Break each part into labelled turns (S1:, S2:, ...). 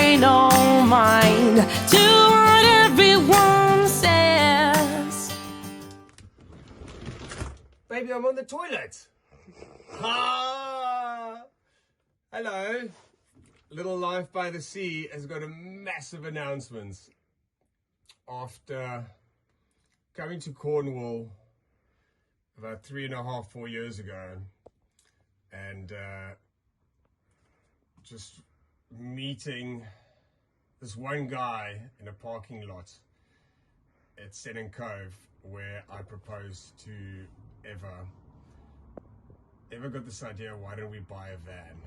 S1: pay no mind to what everyone says.
S2: Baby, I'm on the toilet. Ah! Hello. Little Life by the Sea has got a massive announcement. After coming to Cornwall about 3.5, 4 years ago, and just meeting this one guy in a parking lot at Sennen Cove, where I proposed to Eva got this idea, why don't we buy a van?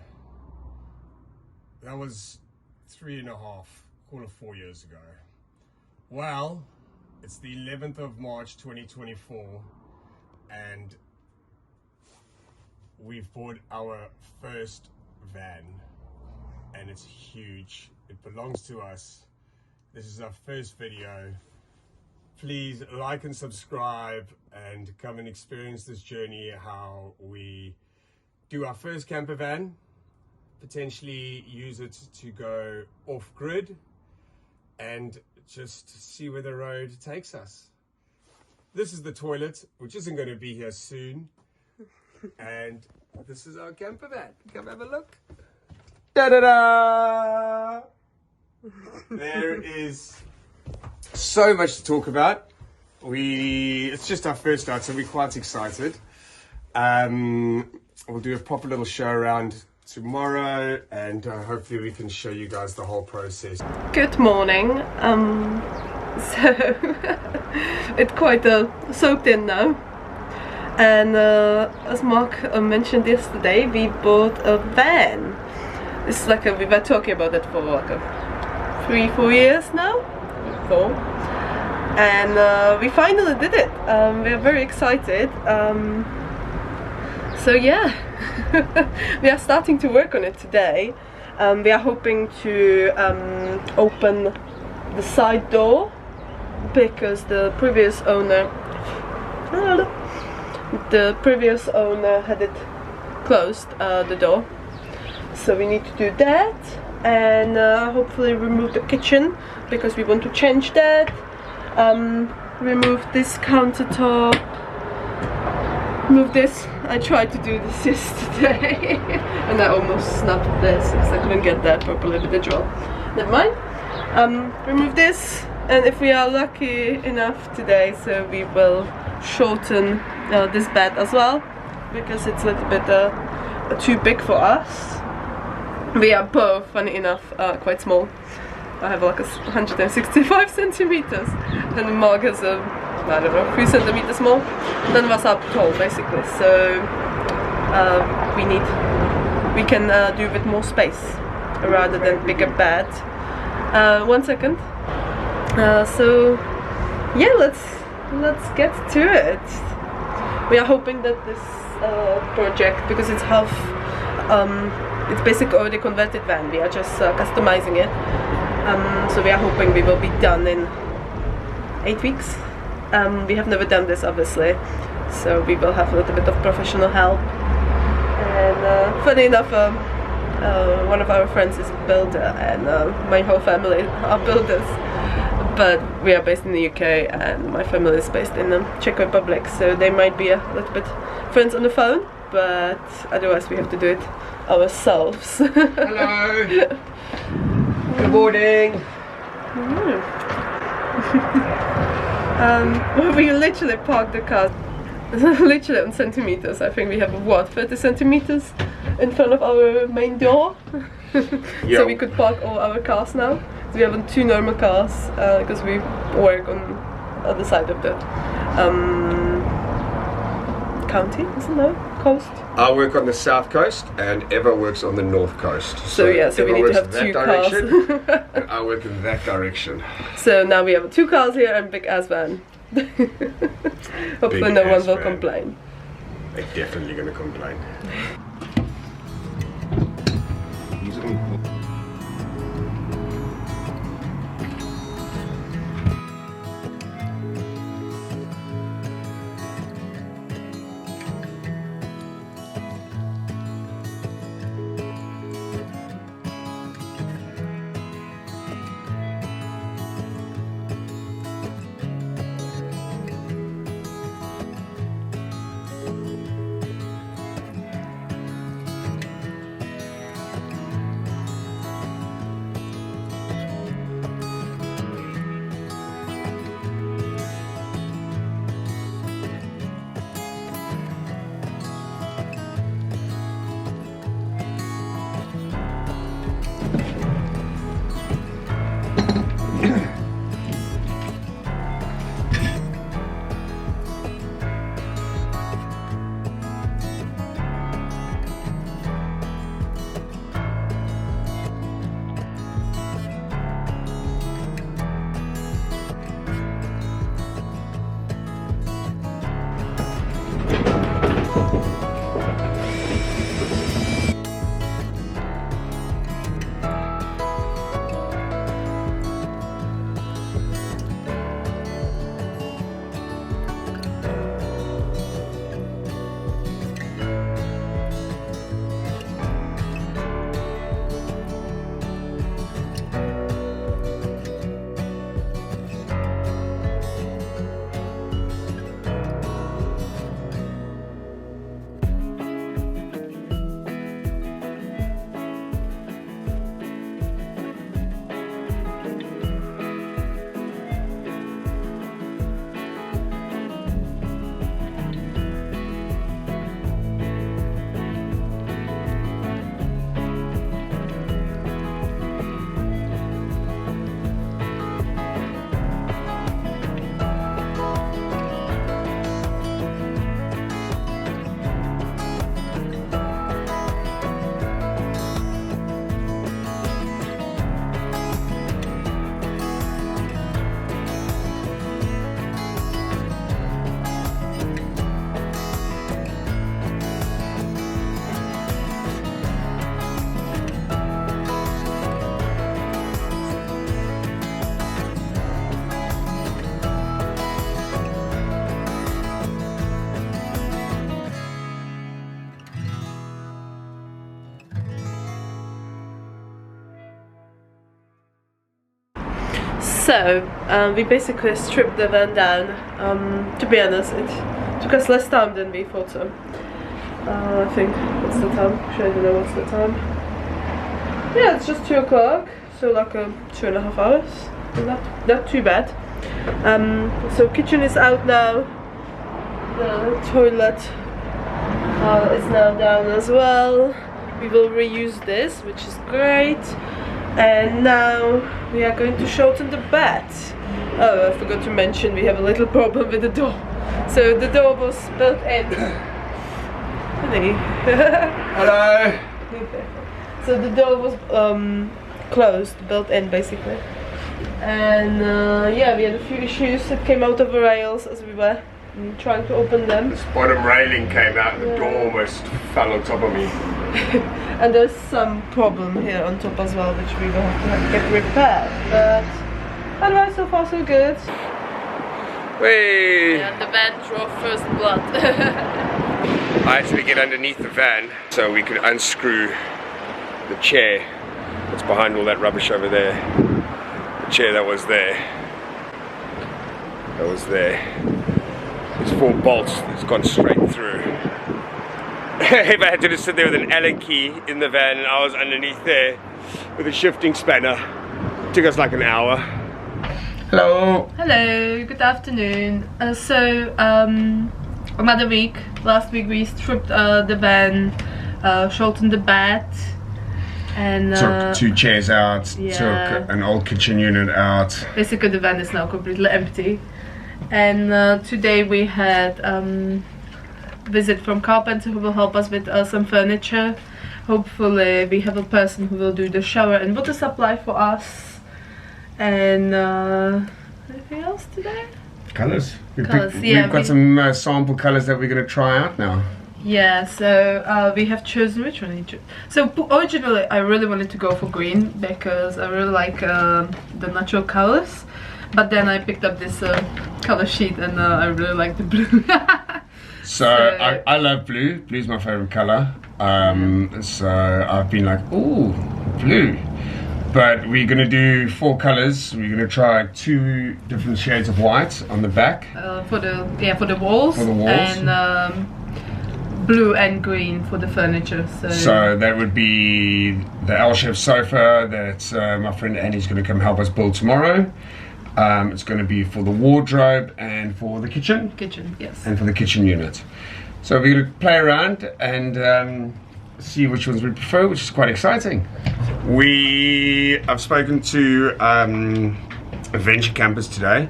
S2: That was 3.5, call it 4 years ago. Well, it's the 11th of March 2024, and we've bought our first van, and it's huge. It belongs to us. This is our first video. Please like and subscribe and come and experience this journey, how we do our first camper van, potentially use it to go off grid and just see where the road takes us. This is the toilet, which isn't going to be here soon. And this is our camper van. Come have a look. Da-da-da! There is so much to talk about. It's just our first night, so we're quite excited. We'll do a proper little show around tomorrow, and hopefully we can show you guys the whole process.
S3: Good morning. So it's quite soaked in now, and as Mark mentioned yesterday, we bought a van. It's like we were talking about it for like 3-4 years now, and we finally did it. We are very excited. So yeah, we are starting to work on it today. We are hoping to open the side door, because the previous owner had it closed, the door. So we need to do that, and hopefully remove the kitchen, because we want to change that. Remove this countertop. Move this. I tried to do this yesterday and I almost snapped this because I couldn't get that properly with the drill. Never mind. Remove this, and if we are lucky enough today, so we will shorten this bed as well, because it's a little bit too big for us. We are both, funny enough, quite small. I have like 165 centimeters, and Mark has I don't know, 3 centimeters more. None of us are tall, basically. So we can do with more space rather than bigger bed. 1 second. So yeah, let's get to it. We are hoping that this project, because it's half, it's basically already converted van. We are just customizing it. So we are hoping we will be done in 8 weeks. We have never done this, obviously, so we will have a little bit of professional help. And funny enough, one of our friends is a builder, and my whole family are builders. But we are based in the UK, and my family is based in the Czech Republic, so they might be a little bit friends on the phone, but otherwise we have to do it ourselves.
S2: Hello! Good morning!
S3: We literally parked the car literally on centimeters. I think we have, what, 30 centimeters in front of our main door. So we could park all our cars now. So we have 2 normal cars, because we work on the other side of the county, isn't it? Coast.
S2: I work on the south coast, and Eva works on the north coast.
S3: So yeah, so we need to have 2 cars.
S2: And I work in that direction.
S3: So now we have 2 cars here and big ass van. Hopefully no one will complain.
S2: They're definitely gonna complain.
S3: So we basically stripped the van down. To be honest, it took us less time than we thought so. I think, what's the time? Actually, I don't know what's the time. Yeah, it's just 2 o'clock, so like 2.5 hours. Not too bad. So kitchen is out now. The toilet is now down as well. We will reuse this, which is great. And now we are going to shorten the bed. Oh, I forgot to mention we have a little problem with the door. So the door was built in.
S2: Hello.
S3: So the door was closed, built in basically. And yeah, we had a few issues that came out of the rails as we were trying to open them.
S2: This bottom railing came out and the door almost fell on top of me.
S3: And there's some problem here on top as well, which we will have to get repaired. But otherwise, so far so good.
S2: Whee!
S3: And the van drew first blood.
S2: I had to get underneath the van so we could unscrew the chair that's behind all that rubbish over there. The chair that was there. That was there. There's 4 bolts that's gone straight through. If I had to just sit there with an Allen key in the van and I was underneath there with a shifting spanner, it took us like an hour. Hello.
S3: Hello, good afternoon. Another week. Last week we stripped the van, shortened the bed, and
S2: Took 2 chairs out,
S3: yeah.
S2: took an old kitchen unit out.
S3: Basically the van is now completely empty. And today we had visit from carpenter who will help us with some furniture. Hopefully we have a person who will do the shower and water supply for us. And anything else today?
S2: Colours. We've
S3: Yeah,
S2: got some sample colours that we're going to try out now.
S3: Yeah, so we have chosen which one. So originally I really wanted to go for green because I really like the natural colors. But then I picked up this color sheet and I really like the blue.
S2: So I love blue. Blue's my favourite colour. So I've been like, ooh, blue. But we're going to do 4 colours. We're going to try 2 different shades of white on the back.
S3: For the walls.
S2: For the walls.
S3: And blue and green for the furniture.
S2: So that would be the L-shaped sofa that my friend Annie's going to come help us build tomorrow. It's going to be for the wardrobe and for the kitchen.
S3: Kitchen, yes.
S2: And for the kitchen unit. So we're going to play around and see which ones we prefer, which is quite exciting. I've spoken to Adventure Campers today.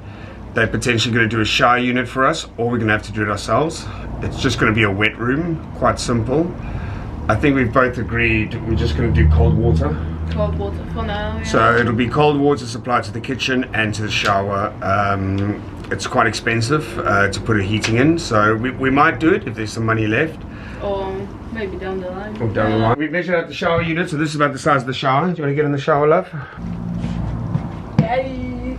S2: They're potentially going to do a shower unit for us, or we're going to have to do it ourselves. It's just going to be a wet room, quite simple. I think we've both agreed we're just going to do cold water.
S3: Cold water for now, yeah.
S2: So it'll be cold water supplied to the kitchen and to the shower. It's quite expensive to put a heating in, so we might do it if there's some money left.
S3: Or maybe down the line.
S2: Or down the line. We've measured out the shower unit, so this is about the size of the shower. Do you want to get in the shower, love?
S3: Yay!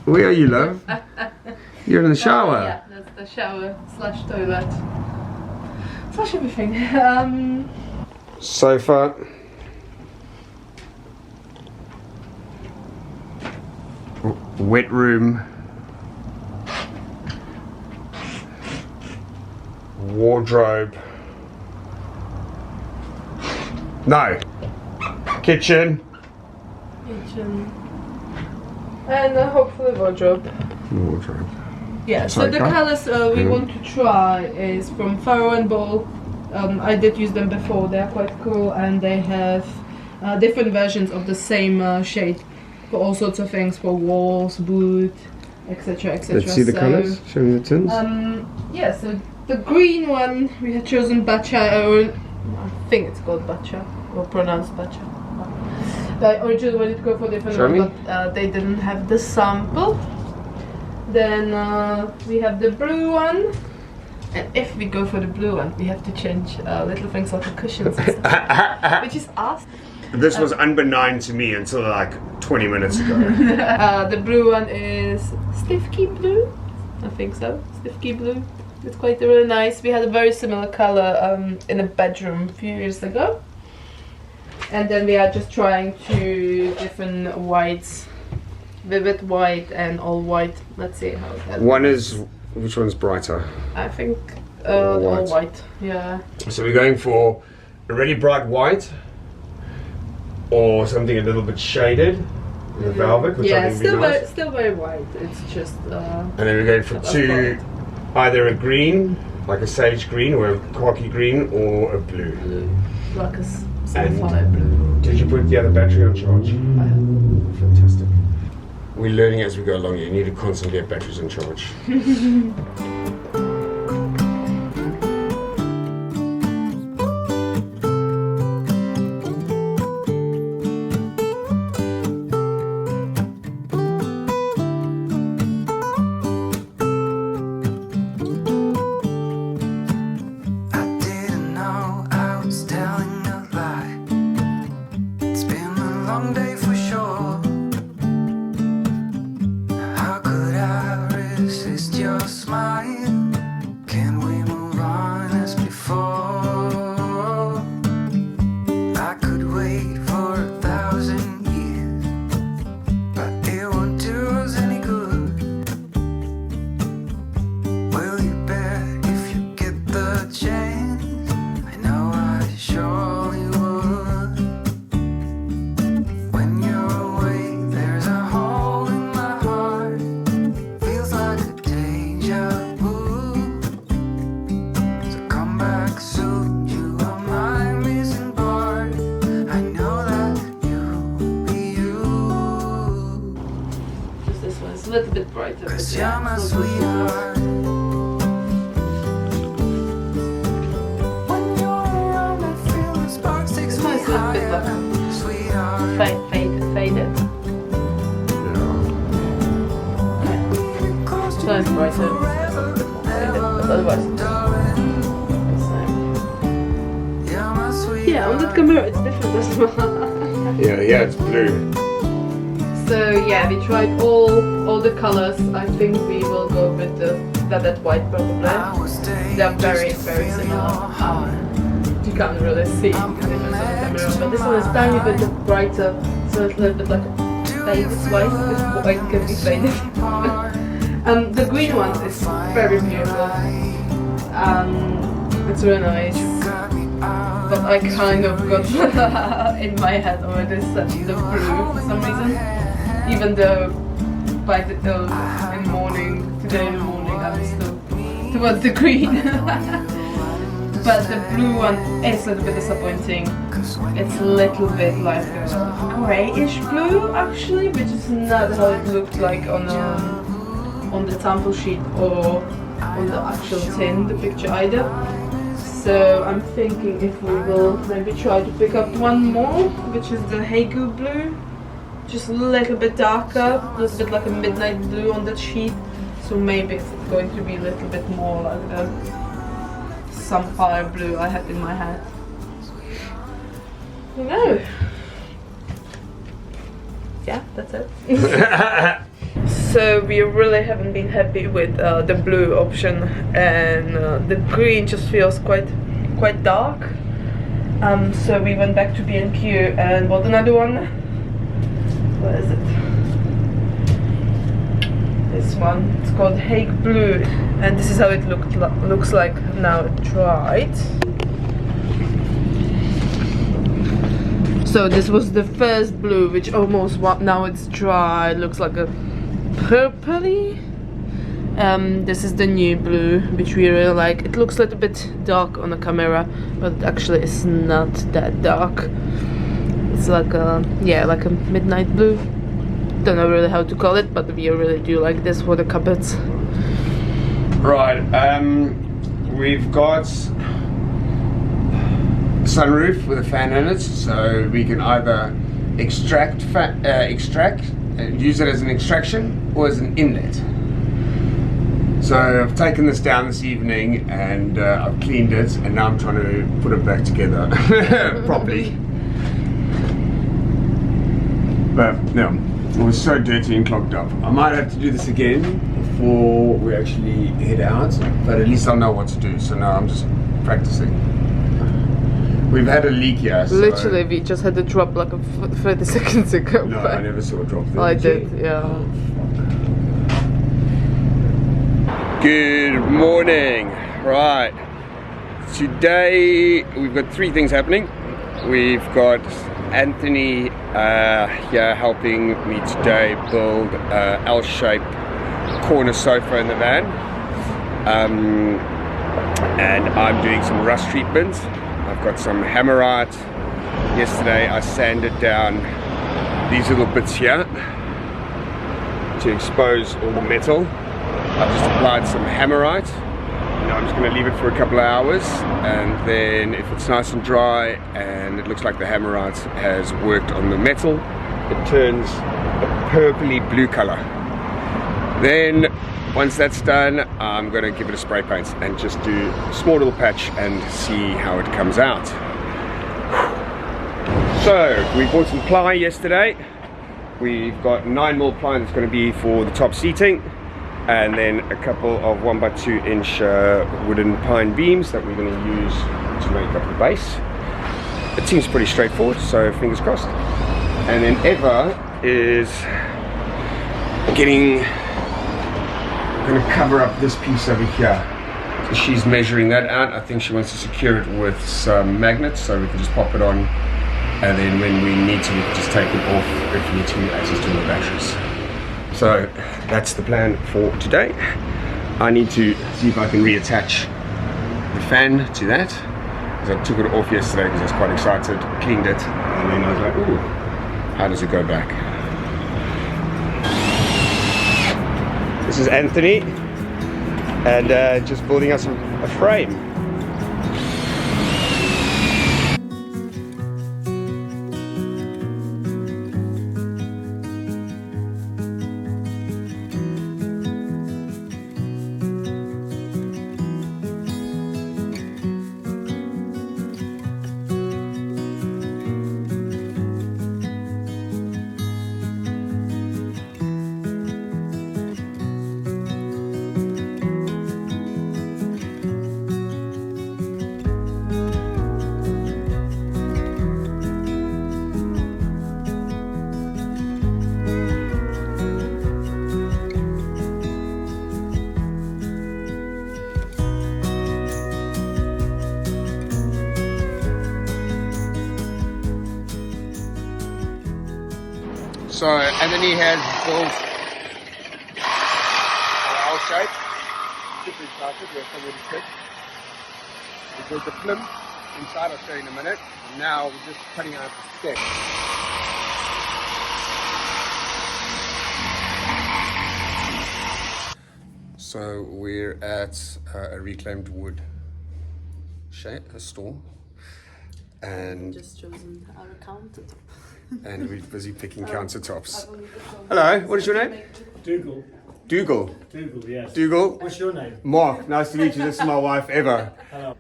S2: Where are you, love? You're in the shower.
S3: Yeah, that's the shower / toilet. / everything.
S2: Sofa. Wet room. Wardrobe. No. Kitchen.
S3: And hopefully wardrobe.
S2: Wardrobe.
S3: Yeah, so the colors we want to try is from Faro and Ball. I did use them before, they are quite cool, and they have different versions of the same shade for all sorts of things, for walls, wood, etc, etc.
S2: Let's see the colors, show me the tints.
S3: Yeah, so the green one we had chosen Bacha, or I think it's called Bacha, or pronounced Bacha. I originally wanted to go for different one, but they didn't have the sample. Then we have the blue one, and if we go for the blue one, we have to change little things like the cushions and stuff, which is awesome.
S2: This was unbenign to me until like 20 minutes ago.
S3: The blue one is Stifky Blue, I think so, Stifky Blue. It's quite really nice. We had a very similar color in a bedroom a few years ago. And then we are just trying two different whites, vivid white and all white. Let's see how that
S2: One is, which one's brighter?
S3: I think all
S2: white.
S3: white, yeah.
S2: So we're going for a really bright white or something a little bit shaded, the velvet, which I
S3: Yeah,
S2: think would be nice.
S3: still very white. It's just
S2: And then we're going for
S3: that's
S2: two, either a green, like a sage green, or a khaki green, or a blue.
S3: blue, like a
S2: And
S3: sapphire blue.
S2: did you put the other battery on charge?
S3: I have.
S2: Fantastic. We're learning as we go along. You need to constantly get batteries on charge.
S3: A little bit brighter. But
S4: You're my sweetheart. When you're around, I feel the sparks takes me
S3: It's a little bit
S4: higher. Sweetheart.
S3: faded. So it's brighter. But otherwise, yeah, on the camera it's different as well.
S2: Yeah, it's blue.
S3: So yeah, we tried all the colors. I think we will go with the velvet white probably. They are very similar. You can't really see because it was on the camera, but this one is tiny bit brighter, so it's a little bit like a faded white, which white can be faded. The green one is very beautiful. It's really nice. But I kind of got in my head already set the blue for some reason. Even though by the in the morning, today in the morning, I'm still towards the green. But the blue one is a little bit disappointing. It's a little bit like a greyish blue actually, which is not how it looked like on the sample sheet or on the actual tin, the picture either. So I'm thinking if we will maybe try to pick up one more, which is the Haiku blue. Just a little bit darker, a little bit like a midnight blue on that sheet. So maybe it's going to be a little bit more like the sapphire blue I had in my head. You know. Yeah, that's it. So we really haven't been happy with the blue option, and the green just feels quite dark. So we went back to B&Q and bought another one. What is it? This one. It's called Hague Blue, and this is how it looks like now dried. So this was the first blue, which almost now it's dry. It looks like a purpley. This is the new blue, which we really like. It looks a little bit dark on the camera, but actually it's not that dark. It's like a like a midnight blue. Don't know really how to call it, but we really do like this for the cupboards.
S2: Right, we've got sunroof with a fan in it, so we can either extract, use it as an extraction or as an inlet. So I've taken this down this evening and I've cleaned it, and now I'm trying to put it back together properly. But no, it was so dirty and clogged up. I might have to do this again before we actually head out, but at least I'll know what to do. So now I'm just practicing. We've had a leak here. So
S3: Literally, we just had a drop like 30 seconds ago.
S2: No,
S3: but
S2: I never saw a drop there.
S3: I did, yeah.
S2: Good morning. Right. Today we've got three things happening. We've got Anthony here helping me today build a L-shaped corner sofa in the van. And I'm doing some rust treatments. I've got some hammerite. Yesterday I sanded down these little bits here to expose all the metal. I've just applied some hammerite. Now I'm just going to leave it for a couple of hours, and then if it's nice and dry and it looks like the hammerite has worked on the metal, it turns a purpley blue color. Then once that's done, I'm going to give it a spray paint and just do a small little patch and see how it comes out. So we bought some ply yesterday. We've got 9mm ply that's going to be for the top seating, and then a couple of 1x2 inch wooden pine beams that we're going to use to make up the base. It seems pretty straightforward, so fingers crossed. And then Eva is going to cover up this piece over here. So she's measuring that out. I think she wants to secure it with some magnets so we can just pop it on, and then when we need to, we can just take it off if we need to get access to all the batteries. So that's the plan for today. I need to see if I can reattach the fan to that, because I took it off yesterday because I was quite excited, cleaned it, and then I was like, ooh, how does it go back? This is Anthony, and just building us a frame. So Anthony has built an L shape. Super excited, we have somewhere to sit. We built the plim inside, I'll show you in a minute. Now we're just cutting out the steps. So we're at a reclaimed wood shape, a store. And
S3: Just chosen our countertop.
S2: and we're busy picking countertops. Hello, what is your name?
S5: Dougal.
S2: Dougal.
S5: Dougal, yes.
S2: Dougal.
S5: What's your name?
S2: Mark, nice to meet you. This is my wife, Eva.
S5: Hello.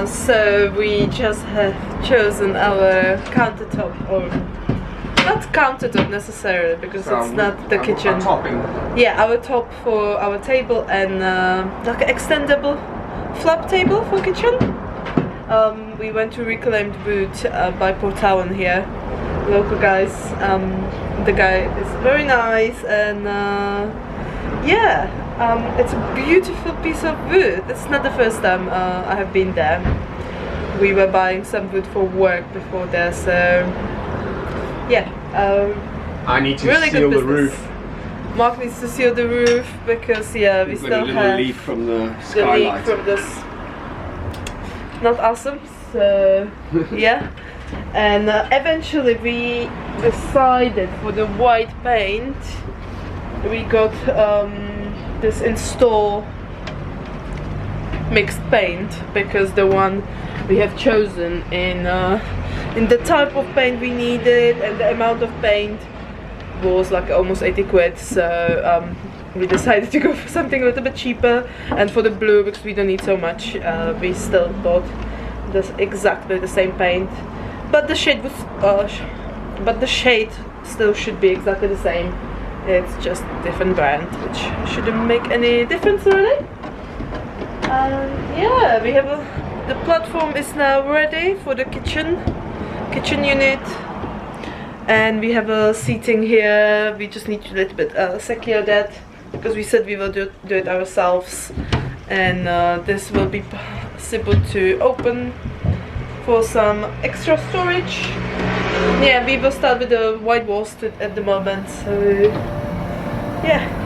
S3: So we just have chosen our countertop, or not countertop necessarily, because it's not the kitchen.
S2: Topping.
S3: Yeah, our top for our table, and like an extendable flap table for kitchen. We went to reclaimed wood by Portawan here, local guys. The guy is very nice, and yeah, it's a beautiful piece of wood. It's not the first time I have been there. We were buying some wood for work before there, so yeah.
S2: I need to
S3: really
S2: seal
S3: good
S2: the
S3: business.
S2: roof.
S3: Mark needs to seal the roof because yeah, we
S2: We've got
S3: still
S2: a little
S3: have
S2: leak from the
S3: the leak
S2: skylight.
S3: from this. Not awesome. So yeah, and eventually we decided for the white paint. We got this install mixed paint, because the one we have chosen in the type of paint we needed and the amount of paint was like almost 80 quid, so we decided to go for something a little bit cheaper. And for the blue, because we don't need so much, we still bought this exactly the same paint, but the shade was but the shade still should be exactly the same. It's just different brand, which shouldn't make any difference really. Yeah, we have the platform is now ready for the kitchen unit, and we have a seating here. We just need to a little bit secure that because we said we will do it ourselves, and this will be possible to open for some extra storage. Yeah, we will start with the white walls at the moment, so yeah.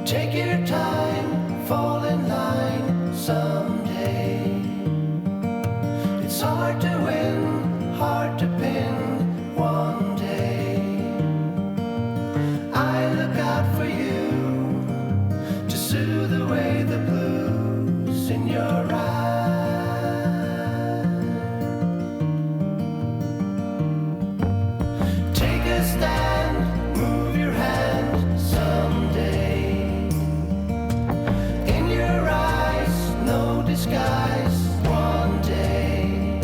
S4: Take your time, fall in line someday. It's hard to win, hard to pin one day. I look out for you to soothe away the blues in your eyes. Take a stand, move your hand someday. In your eyes, no disguise one day.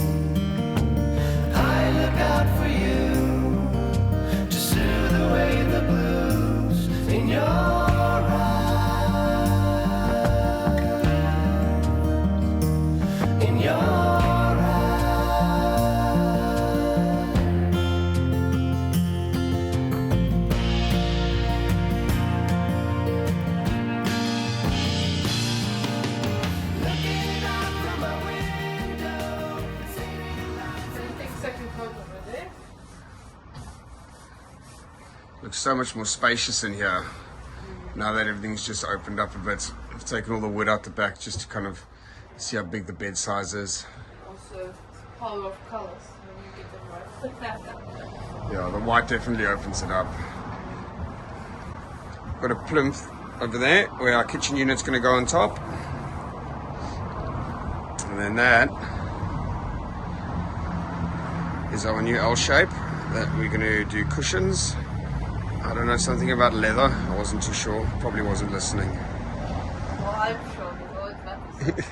S4: I look out for you to soothe away the blues in your eyes. In your eyes. Looking out from my window, seeing lights and
S3: Take a second photo already.
S2: Looks so much more spacious in here now that everything's just opened up a bit. I've taken all the wood out the back just to kind of see how big the bed size is.
S3: Also, power of colors when you get them right.
S2: Yeah, the white definitely opens it up. Got a plinth over there where our kitchen unit's going to go on top. And then that is our new L shape that we're going to do cushions. I don't know, something about leather. I wasn't too sure. Probably wasn't listening.
S3: Well, I'm sure, it matters.